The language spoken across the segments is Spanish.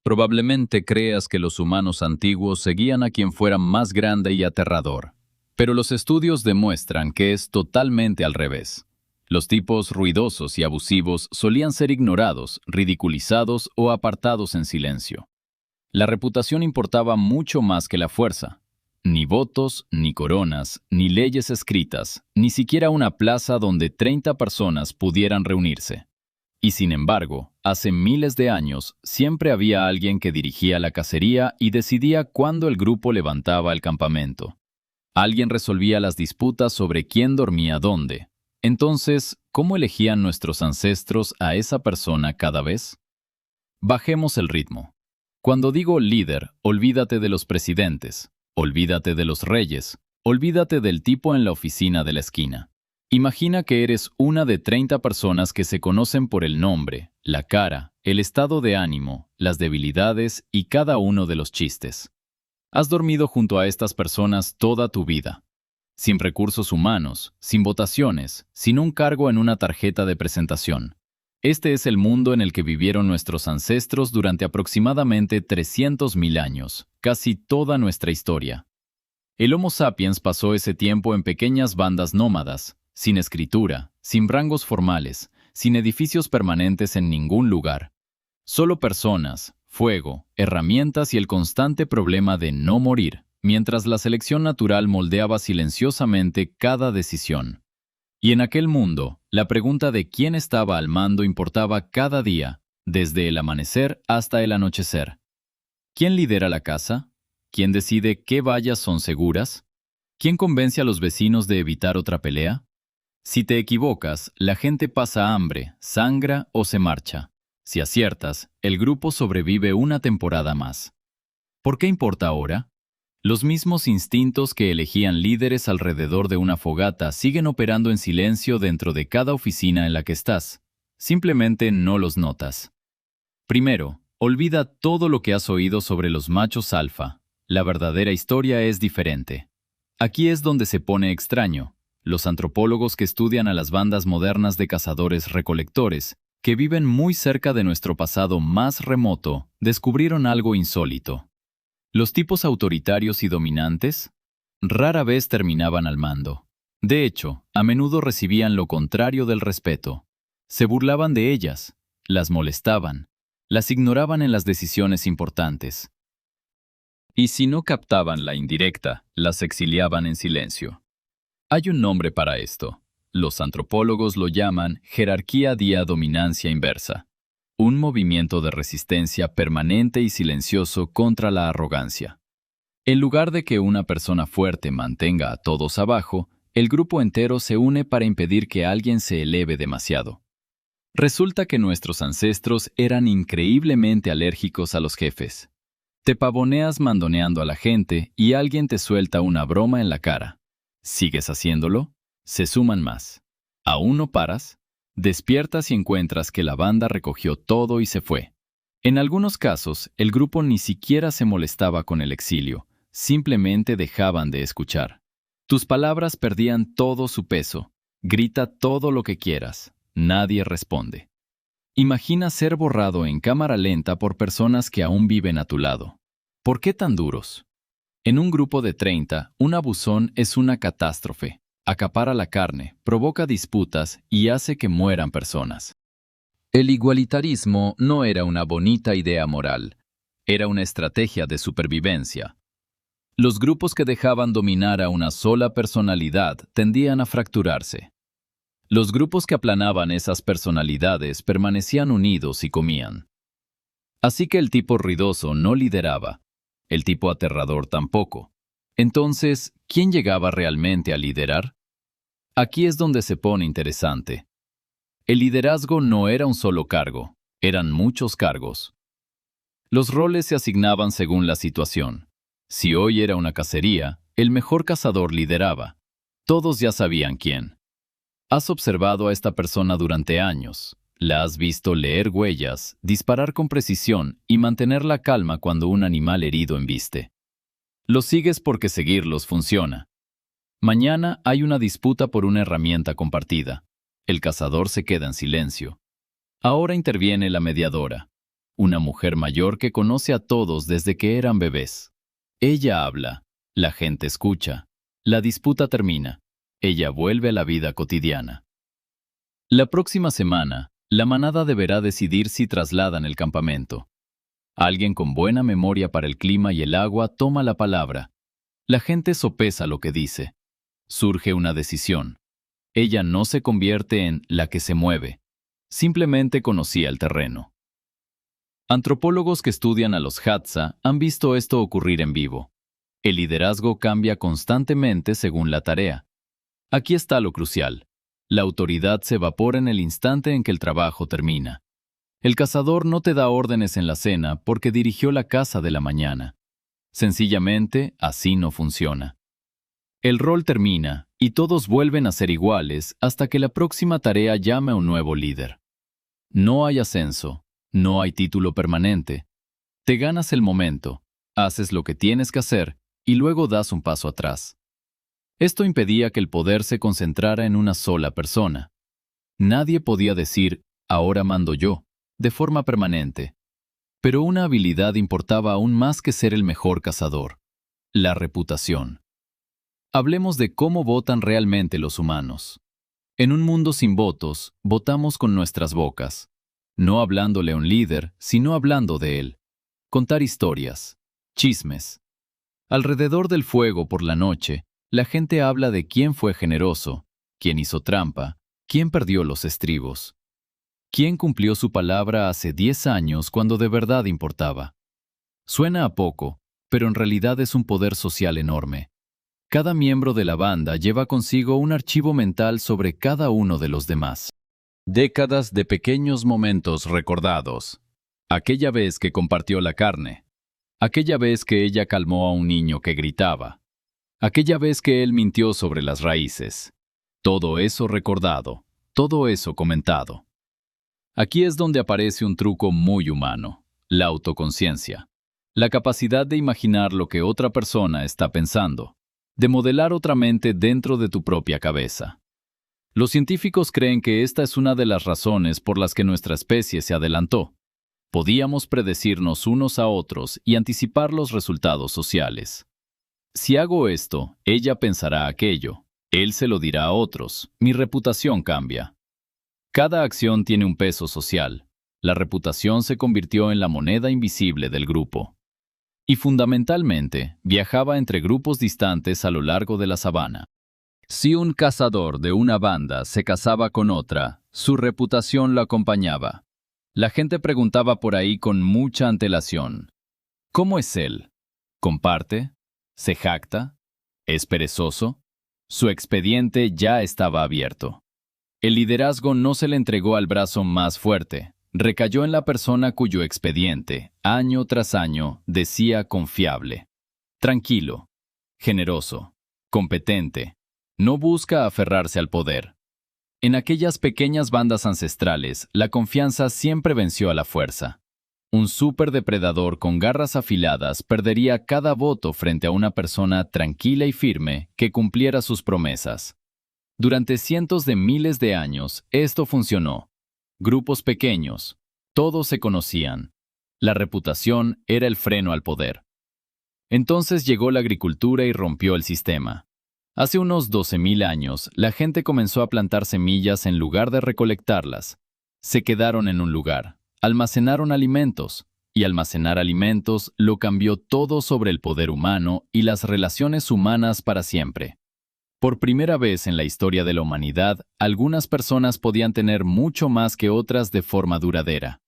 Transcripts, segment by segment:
Probablemente creas que los humanos antiguos seguían a quien fuera más grande y aterrador. Pero los estudios demuestran que es totalmente al revés. Los tipos ruidosos y abusivos solían ser ignorados, ridiculizados o apartados en silencio. La reputación importaba mucho más que la fuerza. Ni votos, ni coronas, ni leyes escritas, ni siquiera una plaza donde 30 personas pudieran reunirse. Y sin embargo, hace miles de años, siempre había alguien que dirigía la cacería y decidía cuándo el grupo levantaba el campamento. Alguien resolvía las disputas sobre quién dormía dónde. Entonces, ¿cómo elegían nuestros ancestros a esa persona cada vez? Bajemos el ritmo. Cuando digo líder, olvídate de los presidentes, olvídate de los reyes, olvídate del tipo en la oficina de la esquina. Imagina que eres una de 30 personas que se conocen por el nombre, la cara, el estado de ánimo, las debilidades y cada uno de los chistes. Has dormido junto a estas personas toda tu vida, sin recursos humanos, sin votaciones, sin un cargo en una tarjeta de presentación. Este es el mundo en el que vivieron nuestros ancestros durante aproximadamente 300.000 años, casi toda nuestra historia. El Homo sapiens pasó ese tiempo en pequeñas bandas nómadas, sin escritura, sin rangos formales, sin edificios permanentes en ningún lugar. Solo personas, fuego, herramientas y el constante problema de no morir, mientras la selección natural moldeaba silenciosamente cada decisión. Y en aquel mundo, la pregunta de quién estaba al mando importaba cada día, desde el amanecer hasta el anochecer. ¿Quién lidera la casa? ¿Quién decide qué vallas son seguras? ¿Quién convence a los vecinos de evitar otra pelea? Si te equivocas, la gente pasa hambre, sangra o se marcha. Si aciertas, el grupo sobrevive una temporada más. ¿Por qué importa ahora? Los mismos instintos que elegían líderes alrededor de una fogata siguen operando en silencio dentro de cada oficina en la que estás. Simplemente no los notas. Primero, olvida todo lo que has oído sobre los machos alfa. La verdadera historia es diferente. Aquí es donde se pone extraño. Los antropólogos que estudian a las bandas modernas de cazadores-recolectores, que viven muy cerca de nuestro pasado más remoto, descubrieron algo insólito. Los tipos autoritarios y dominantes rara vez terminaban al mando. De hecho, a menudo recibían lo contrario del respeto. Se burlaban de ellas, las molestaban, las ignoraban en las decisiones importantes. Y si no captaban la indirecta, las exiliaban en silencio. Hay un nombre para esto. Los antropólogos lo llaman jerarquía día dominancia inversa. Un movimiento de resistencia permanente y silencioso contra la arrogancia. En lugar de que una persona fuerte mantenga a todos abajo, el grupo entero se une para impedir que alguien se eleve demasiado. Resulta que nuestros ancestros eran increíblemente alérgicos a los jefes. Te pavoneas mandoneando a la gente y alguien te suelta una broma en la cara. ¿Sigues haciéndolo? Se suman más. ¿Aún no paras? Despiertas y encuentras que la banda recogió todo y se fue. En algunos casos, el grupo ni siquiera se molestaba con el exilio, simplemente dejaban de escuchar. Tus palabras perdían todo su peso. Grita todo lo que quieras. Nadie responde. Imagina ser borrado en cámara lenta por personas que aún viven a tu lado. ¿Por qué tan duros? En un grupo de 30, un abusón es una catástrofe. Acapara la carne, provoca disputas y hace que mueran personas. El igualitarismo no era una bonita idea moral, era una estrategia de supervivencia. Los grupos que dejaban dominar a una sola personalidad tendían a fracturarse. Los grupos que aplanaban esas personalidades permanecían unidos y comían. Así que el tipo ruidoso no lideraba, el tipo aterrador tampoco. Entonces, ¿quién llegaba realmente a liderar? Aquí es donde se pone interesante. El liderazgo no era un solo cargo, eran muchos cargos. Los roles se asignaban según la situación. Si hoy era una cacería, el mejor cazador lideraba. Todos ya sabían quién. Has observado a esta persona durante años. La has visto leer huellas, disparar con precisión y mantener la calma cuando un animal herido embiste. Los sigues porque seguirlos funciona. Mañana hay una disputa por una herramienta compartida. El cazador se queda en silencio. Ahora interviene la mediadora. una mujer mayor que conoce a todos desde que eran bebés. Ella habla, la gente escucha, la disputa termina, ella vuelve a la vida cotidiana. La próxima semana, la manada deberá decidir si trasladan el campamento. Alguien con buena memoria para el clima y el agua toma la palabra. La gente sopesa lo que dice. Surge una decisión. Ella no se convierte en la que se mueve. Simplemente conocía el terreno. Antropólogos que estudian a los Hadza han visto esto ocurrir en vivo. El liderazgo cambia constantemente según la tarea. Aquí está lo crucial. La autoridad se evapora en el instante en que el trabajo termina. El cazador no te da órdenes en la cena porque dirigió la caza de la mañana. Sencillamente, así no funciona. El rol termina y todos vuelven a ser iguales hasta que la próxima tarea llame a un nuevo líder. No hay ascenso, no hay título permanente. Te ganas el momento, haces lo que tienes que hacer y luego das un paso atrás. Esto impedía que el poder se concentrara en una sola persona. Nadie podía decir, ahora mando yo, de forma permanente. Pero una habilidad importaba aún más que ser el mejor cazador: la reputación. Hablemos de cómo votan realmente los humanos. En un mundo sin votos, votamos con nuestras bocas. No hablándole a un líder, sino hablando de él. Contar historias, chismes. Alrededor del fuego por la noche, la gente habla de quién fue generoso, quién hizo trampa, quién perdió los estribos. ¿Quién cumplió su palabra hace 10 años cuando de verdad importaba? Suena a poco, pero en realidad es un poder social enorme. Cada miembro de la banda lleva consigo un archivo mental sobre cada uno de los demás. Décadas de pequeños momentos recordados. Aquella vez que compartió la carne. Aquella vez que ella calmó a un niño que gritaba. Aquella vez que él mintió sobre las raíces. Todo eso recordado, todo eso comentado. Aquí es donde aparece un truco muy humano: la autoconciencia. La capacidad de imaginar lo que otra persona está pensando, de modelar otra mente dentro de tu propia cabeza. Los científicos creen que esta es una de las razones por las que nuestra especie se adelantó. Podíamos predecirnos unos a otros y anticipar los resultados sociales. Si hago esto, ella pensará aquello. Él se lo dirá a otros. Mi reputación cambia. Cada acción tiene un peso social. La reputación se convirtió en la moneda invisible del grupo. Y fundamentalmente, viajaba entre grupos distantes a lo largo de la sabana. Si un cazador de una banda se casaba con otra, su reputación lo acompañaba. La gente preguntaba por ahí con mucha antelación: ¿cómo es él? ¿Comparte? ¿Se jacta? ¿Es perezoso? Su expediente ya estaba abierto. El liderazgo no se le entregó al brazo más fuerte, recayó en la persona cuyo expediente, año tras año, decía confiable, tranquilo, generoso, competente, no busca aferrarse al poder. En aquellas pequeñas bandas ancestrales, la confianza siempre venció a la fuerza. Un superdepredador con garras afiladas perdería cada voto frente a una persona tranquila y firme que cumpliera sus promesas. Durante cientos de miles de años, esto funcionó. Grupos pequeños, todos se conocían. La reputación era el freno al poder. Entonces llegó la agricultura y rompió el sistema. Hace unos 12.000 años, la gente comenzó a plantar semillas en lugar de recolectarlas. Se quedaron en un lugar, almacenaron alimentos, y almacenar alimentos lo cambió todo sobre el poder humano y las relaciones humanas para siempre. Por primera vez en la historia de la humanidad, algunas personas podían tener mucho más que otras de forma duradera.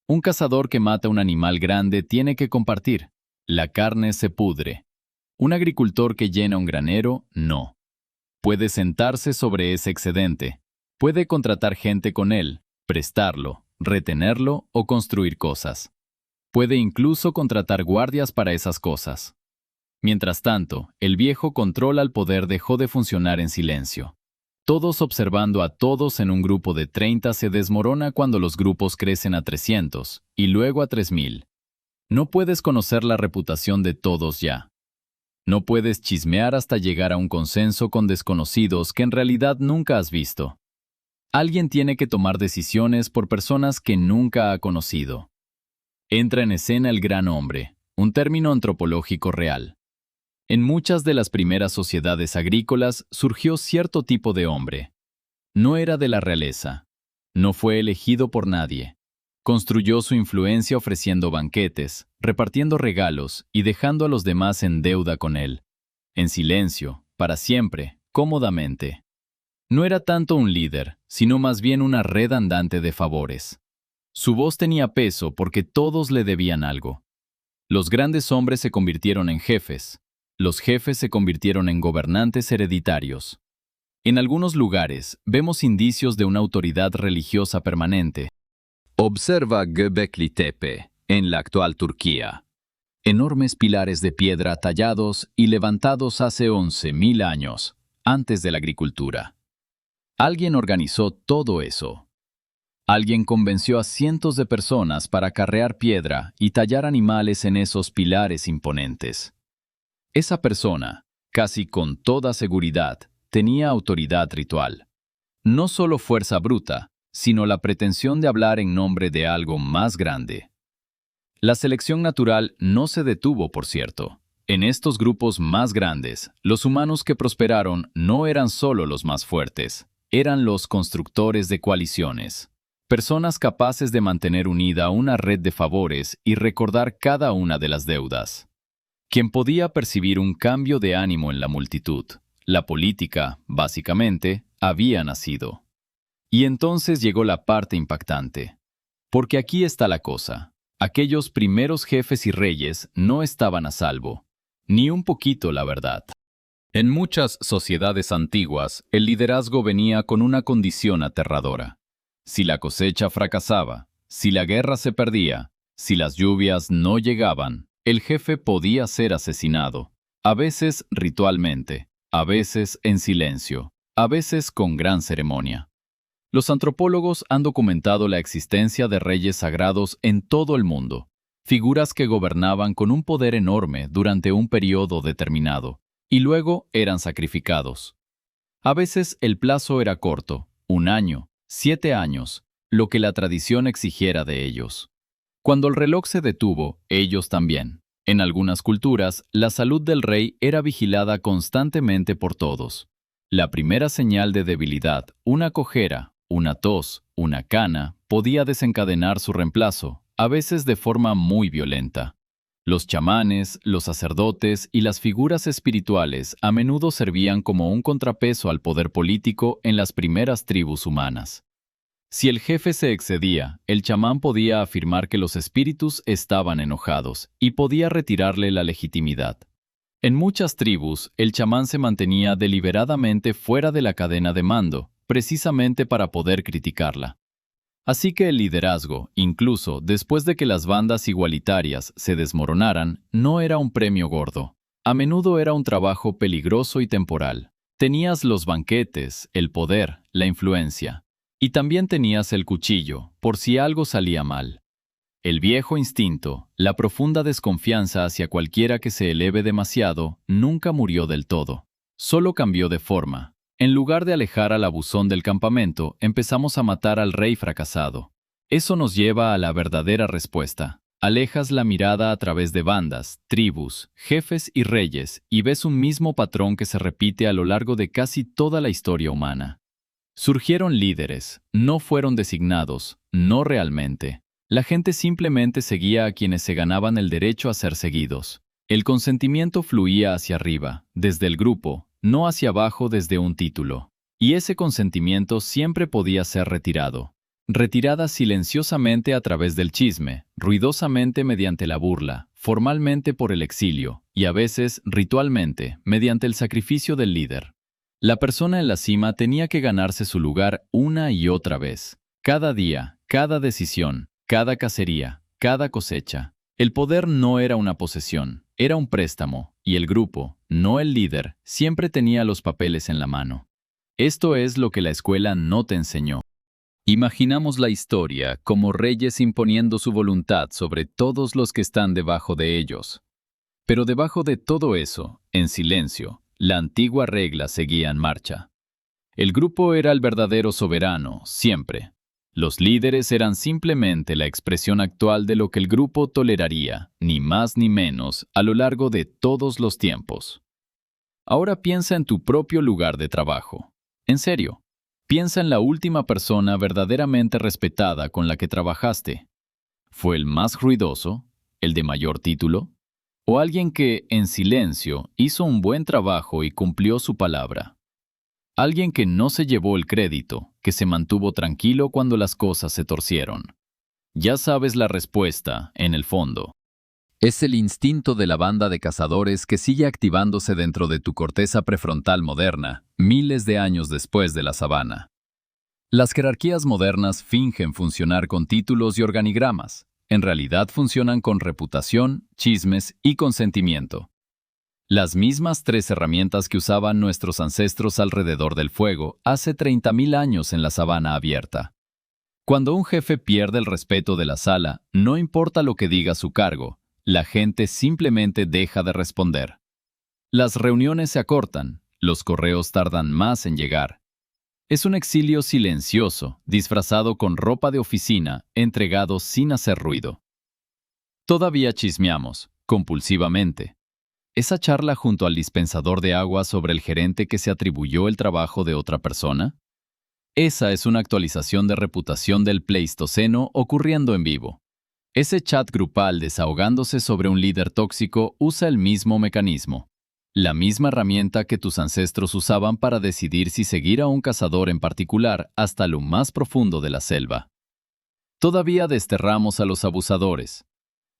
Un cazador que mata un animal grande tiene que compartir. La carne se pudre. Un agricultor que llena un granero, no. Puede sentarse sobre ese excedente. Puede contratar gente con él, prestarlo, retenerlo o construir cosas. Puede incluso contratar guardias para esas cosas. Mientras tanto, el viejo control al poder dejó de funcionar en silencio. Todos observando a todos en un grupo de 30 se desmorona cuando los grupos crecen a 300 y luego a 3000. No puedes conocer la reputación de todos ya. No puedes chismear hasta llegar a un consenso con desconocidos que en realidad nunca has visto. Alguien tiene que tomar decisiones por personas que nunca ha conocido. Entra en escena el gran hombre, un término antropológico real. En muchas de las primeras sociedades agrícolas surgió cierto tipo de hombre. No era de la realeza. No fue elegido por nadie. Construyó su influencia ofreciendo banquetes, repartiendo regalos y dejando a los demás en deuda con él. En silencio, para siempre, cómodamente. No era tanto un líder, sino más bien una red andante de favores. Su voz tenía peso porque todos le debían algo. Los grandes hombres se convirtieron en jefes. Los jefes se convirtieron en gobernantes hereditarios. En algunos lugares vemos indicios de una autoridad religiosa permanente. Observa Göbekli Tepe, en la actual Turquía. Enormes pilares de piedra tallados y levantados hace 11.000 años, antes de la agricultura. Alguien organizó todo eso. Alguien convenció a cientos de personas para carrear piedra y tallar animales en esos pilares imponentes. Esa persona, casi con toda seguridad, tenía autoridad ritual. No solo fuerza bruta, sino la pretensión de hablar en nombre de algo más grande. La selección natural no se detuvo, por cierto. En estos grupos más grandes, los humanos que prosperaron no eran solo los más fuertes, eran los constructores de coaliciones. Personas capaces de mantener unida una red de favores y recordar cada una de las deudas. Quien podía percibir un cambio de ánimo en la multitud. La política, básicamente, había nacido. Y entonces llegó la parte impactante. Porque aquí está la cosa. Aquellos primeros jefes y reyes no estaban a salvo. Ni un poquito, la verdad. En muchas sociedades antiguas, el liderazgo venía con una condición aterradora. Si la cosecha fracasaba, si la guerra se perdía, si las lluvias no llegaban, el jefe podía ser asesinado, a veces ritualmente, a veces en silencio, a veces con gran ceremonia. Los antropólogos han documentado la existencia de reyes sagrados en todo el mundo, figuras que gobernaban con un poder enorme durante un periodo determinado, y luego eran sacrificados. A veces el plazo era corto, 1 año, 7 años, lo que la tradición exigiera de ellos. Cuando el reloj se detuvo, ellos también. En algunas culturas, la salud del rey era vigilada constantemente por todos. La primera señal de debilidad, una cojera, una tos, una cana, podía desencadenar su reemplazo, a veces de forma muy violenta. Los chamanes, los sacerdotes y las figuras espirituales a menudo servían como un contrapeso al poder político en las primeras tribus humanas. Si el jefe se excedía, el chamán podía afirmar que los espíritus estaban enojados y podía retirarle la legitimidad. En muchas tribus, el chamán se mantenía deliberadamente fuera de la cadena de mando, precisamente para poder criticarla. Así que el liderazgo, incluso después de que las bandas igualitarias se desmoronaran, no era un premio gordo. A menudo era un trabajo peligroso y temporal. Tenías los banquetes, el poder, la influencia. Y también tenías el cuchillo, por si algo salía mal. El viejo instinto, la profunda desconfianza hacia cualquiera que se eleve demasiado, nunca murió del todo. Solo cambió de forma. En lugar de alejar al abusón del campamento, empezamos a matar al rey fracasado. Eso nos lleva a la verdadera respuesta. Alejas la mirada a través de bandas, tribus, jefes y reyes, y ves un mismo patrón que se repite a lo largo de casi toda la historia humana. Surgieron líderes, no fueron designados, no realmente. La gente simplemente seguía a quienes se ganaban el derecho a ser seguidos. El consentimiento fluía hacia arriba, desde el grupo, no hacia abajo desde un título. Y ese consentimiento siempre podía ser retirado. Retirada silenciosamente a través del chisme, ruidosamente mediante la burla, formalmente por el exilio, y a veces, ritualmente, mediante el sacrificio del líder. La persona en la cima tenía que ganarse su lugar una y otra vez. Cada día, cada decisión, cada cacería, cada cosecha. El poder no era una posesión, era un préstamo, y el grupo, no el líder, siempre tenía los papeles en la mano. Esto es lo que la escuela no te enseñó. Imaginamos la historia como reyes imponiendo su voluntad sobre todos los que están debajo de ellos. Pero debajo de todo eso, en silencio, la antigua regla seguía en marcha. El grupo era el verdadero soberano, siempre. Los líderes eran simplemente la expresión actual de lo que el grupo toleraría, ni más ni menos, a lo largo de todos los tiempos. Ahora piensa en tu propio lugar de trabajo. En serio, piensa en la última persona verdaderamente respetada con la que trabajaste. ¿Fue el más ruidoso? ¿El de mayor título? ¿O alguien que, en silencio, hizo un buen trabajo y cumplió su palabra? Alguien que no se llevó el crédito, que se mantuvo tranquilo cuando las cosas se torcieron. Ya sabes la respuesta, en el fondo. Es el instinto de la banda de cazadores que sigue activándose dentro de tu corteza prefrontal moderna, miles de años después de la sabana. Las jerarquías modernas fingen funcionar con títulos y organigramas. En realidad funcionan con reputación, chismes y consentimiento. Las mismas 3 herramientas que usaban nuestros ancestros alrededor del fuego hace 30.000 años en la sabana abierta. Cuando un jefe pierde el respeto de la sala, no importa lo que diga su cargo, la gente simplemente deja de responder. Las reuniones se acortan, los correos tardan más en llegar. Es un exilio silencioso, disfrazado con ropa de oficina, entregado sin hacer ruido. Todavía chismeamos, compulsivamente. ¿Esa charla junto al dispensador de agua sobre el gerente que se atribuyó el trabajo de otra persona? Esa es una actualización de reputación del Pleistoceno ocurriendo en vivo. Ese chat grupal desahogándose sobre un líder tóxico usa el mismo mecanismo, la misma herramienta que tus ancestros usaban para decidir si seguir a un cazador en particular hasta lo más profundo de la selva. Todavía desterramos a los abusadores.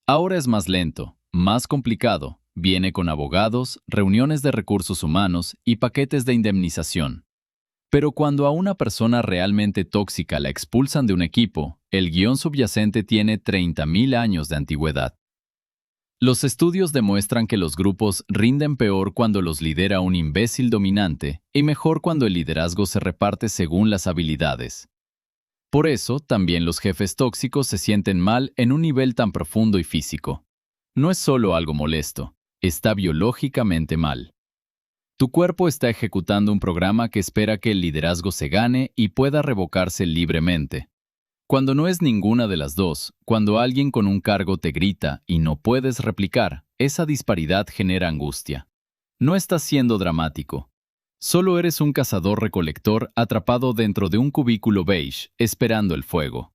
Ahora es más lento, más complicado. Viene con abogados, reuniones de recursos humanos y paquetes de indemnización. Pero cuando a una persona realmente tóxica la expulsan de un equipo, el guión subyacente tiene 30.000 años de antigüedad. Los estudios demuestran que los grupos rinden peor cuando los lidera un imbécil dominante y mejor cuando el liderazgo se reparte según las habilidades. Por eso, también los jefes tóxicos se sienten mal en un nivel tan profundo y físico. No es solo algo molesto. Está biológicamente mal. Tu cuerpo está ejecutando un programa que espera que el liderazgo se gane y pueda revocarse libremente. Cuando no es ninguna de las dos, cuando alguien con un cargo te grita y no puedes replicar, esa disparidad genera angustia. No estás siendo dramático. Solo eres un cazador-recolector atrapado dentro de un cubículo beige, esperando el fuego.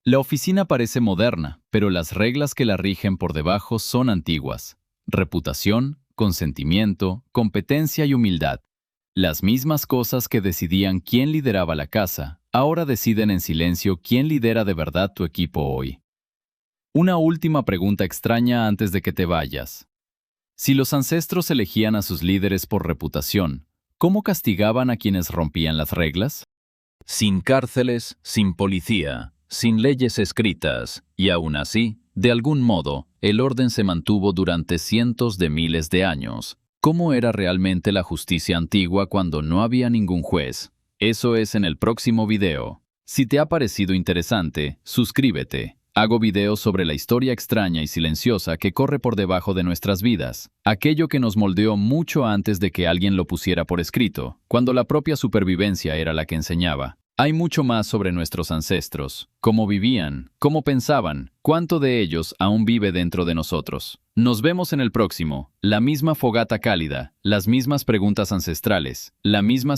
La oficina parece moderna, pero las reglas que la rigen por debajo son antiguas. Reputación, consentimiento, competencia y humildad. Las mismas cosas que decidían quién lideraba la casa, ahora deciden en silencio quién lidera de verdad tu equipo hoy. Una última pregunta extraña antes de que te vayas. Si los ancestros elegían a sus líderes por reputación, ¿cómo castigaban a quienes rompían las reglas? Sin cárceles, sin policía, sin leyes escritas, y aún así, de algún modo, el orden se mantuvo durante cientos de miles de años. ¿Cómo era realmente la justicia antigua cuando no había ningún juez? Eso es en el próximo video. Si te ha parecido interesante, suscríbete. Hago videos sobre la historia extraña y silenciosa que corre por debajo de nuestras vidas. Aquello que nos moldeó mucho antes de que alguien lo pusiera por escrito, cuando la propia supervivencia era la que enseñaba. Hay mucho más sobre nuestros ancestros, cómo vivían, cómo pensaban, cuánto de ellos aún vive dentro de nosotros. Nos vemos en el próximo, la misma fogata cálida, las mismas preguntas ancestrales, la misma